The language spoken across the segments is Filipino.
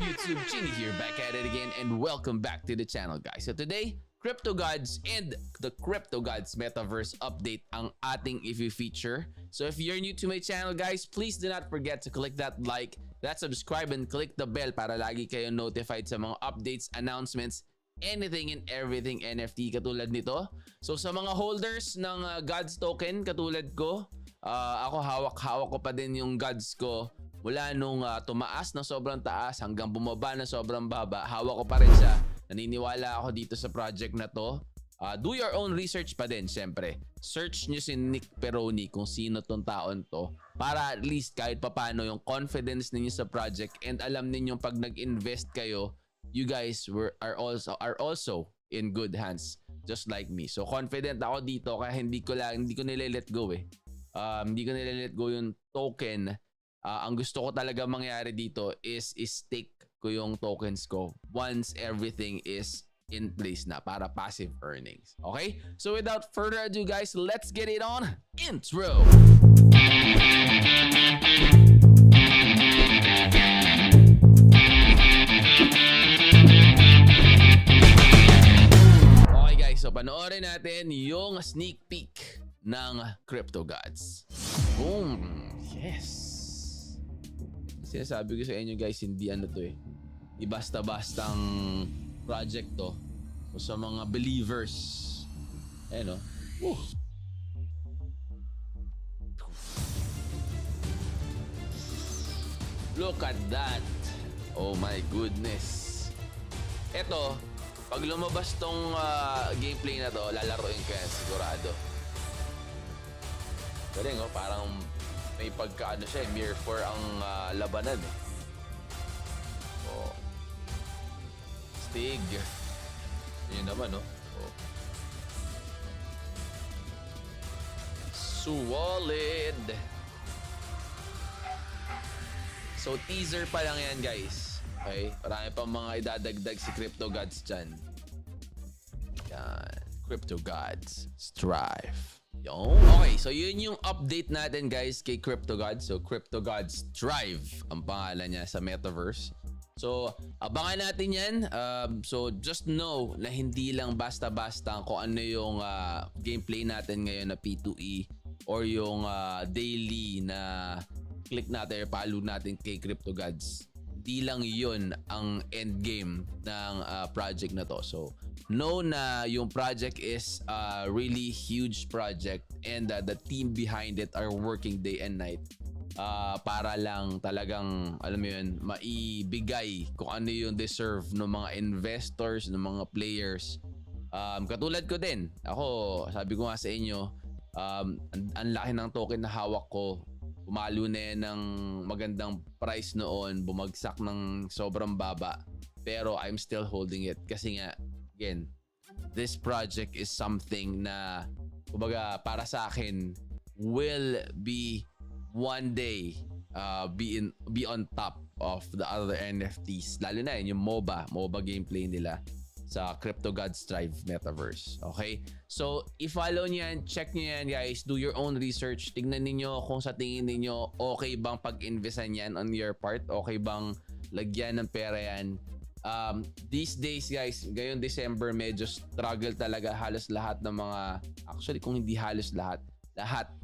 YouTube? Chini here, back at it again, and welcome back to the channel, guys. So today, Crypto Gods and the Crypto Gods Metaverse update ang ating i-feature. So if you're new to my channel, guys, please do not forget to click that like, that subscribe, and click the bell para lagi kayo notified sa mga updates, announcements, anything and everything NFT katulad nito. So sa mga holders ng Gods token katulad ko, ako hawak ko pa din yung Gods ko mula nung tumaas na sobrang taas hanggang bumaba na sobrang baba. Hawak ko pa rin siya. Naniniwala ako dito sa project na to. Do your own research pa din, syempre. Search nyo si Nick Peroni kung sino tong taon to para at least kahit papano yung confidence ninyo sa project and alam ninyong pag nag-invest kayo, you guys are also in good hands just like me. So confident ako dito kaya hindi ko nile-let go eh. Hindi ko nile-let go yung token. Ang gusto ko talaga mangyari dito is stake ko yung tokens ko once everything is in place na para passive earnings. Okay? So without further ado, guys, let's get it on. Intro! Okay, guys. So panoorin natin yung sneak peek ng Crypto Gods. Boom! Yes! Sinasabi ko sa inyo, guys, hindi ano to eh. Di basta-bastang project to. So, sa mga believers. Ayan o. Look at that. Oh my goodness. Eto, pag lumabas tong gameplay na to, lalaroin ko yan sigurado. Galing oh, parang may pagkaano siya, Mirror 4 ang labanan eh. Oh. Stig. Yun naman, no? Oh. Solid. So, teaser pa lang yan, guys. Okay? Marami pa mga idadagdag si Crypto Gods dyan. Yan. Crypto Gods. Strive. Yung. Okay, so yun yung update natin, guys, kay Crypto Gods. So Crypto Gods Strive ang pangalan niya sa Metaverse. So abangan natin yan. So just know na hindi lang basta-basta kung ano yung gameplay natin ngayon na P2E or yung daily na click natin or follow natin kay Crypto Gods. Hindi lang yun ang end game ng project na to. So know na yung project is a really huge project and the team behind it are working day and night para lang talagang, alam mo yun, maibigay kung ano yung deserve ng mga investors, ng mga players. Katulad ko din. Ako, sabi ko nga sa inyo, ang laki ng token na hawak ko. Pumalo na yan ng magandang price noon, bumagsak ng sobrang baba. Pero I'm still holding it kasi nga, again, this project is something na, kumbaga, para sa akin, will be one day be on top of the other NFTs. Lalo na yun, yung MOBA gameplay nila sa Crypto Gods Strive Metaverse. Okay? So, i-follow nyo yan, check nyo yan, guys. Do your own research. Tignan niyo kung sa tingin niyo okay bang pag-investan yan on your part? Okay bang lagyan ng pera yan? These days, guys, ngayong December, medyo struggle talaga halos lahat ng mga, actually kung hindi halos lahat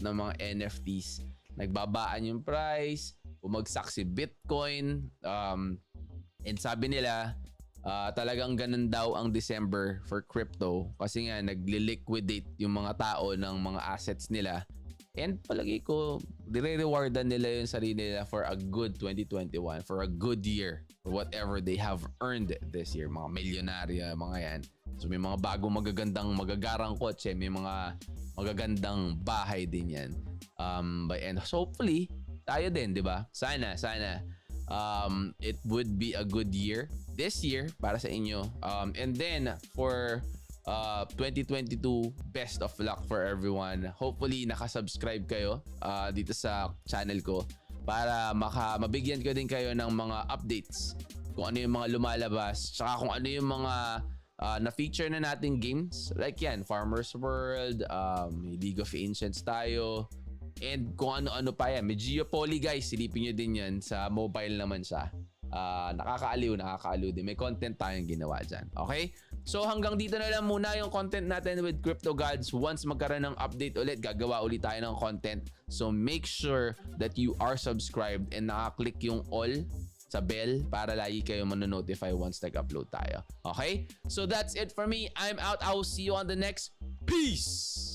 ng mga NFTs. Nagbabaan yung price, bumagsak si Bitcoin, and sabi nila, talagang ganun daw ang December for crypto kasi nga nagle-liquidate yung mga tao ng mga assets nila. And palagi ko, dire-rewardan nila yung sarili nila for a good 2021, for a good year, for whatever they have earned this year. Mga milyonarya, mga yan. So may mga bagong magagarang kotse, may mga magagandang bahay din yan. And hopefully, tayo din, di ba? Sana. It would be a good year this year para sa inyo. And then, for 2022, best of luck for everyone. Hopefully nakasubscribe kayo dito sa channel ko para mabigyan ko din kayo ng mga updates kung ano yung mga lumalabas, tsaka kung ano yung mga na-feature na nating games like yan, Farmers World, League of Ancients tayo, and kung ano-ano pa yan. May Geopoly, guys, silipin nyo din yan, sa mobile naman siya. Nakakaaliw din. May content tayong ginawa dyan. Okay? So hanggang dito na lang muna yung content natin with Crypto Gods. Once magkaroon ng update ulit, gagawa ulit tayo ng content. So make sure that you are subscribed and nakaklik yung all sa bell para lagi kayo manonotify once nag-upload tayo. Okay? So that's it for me. I'm out. I will see you on the next. Peace!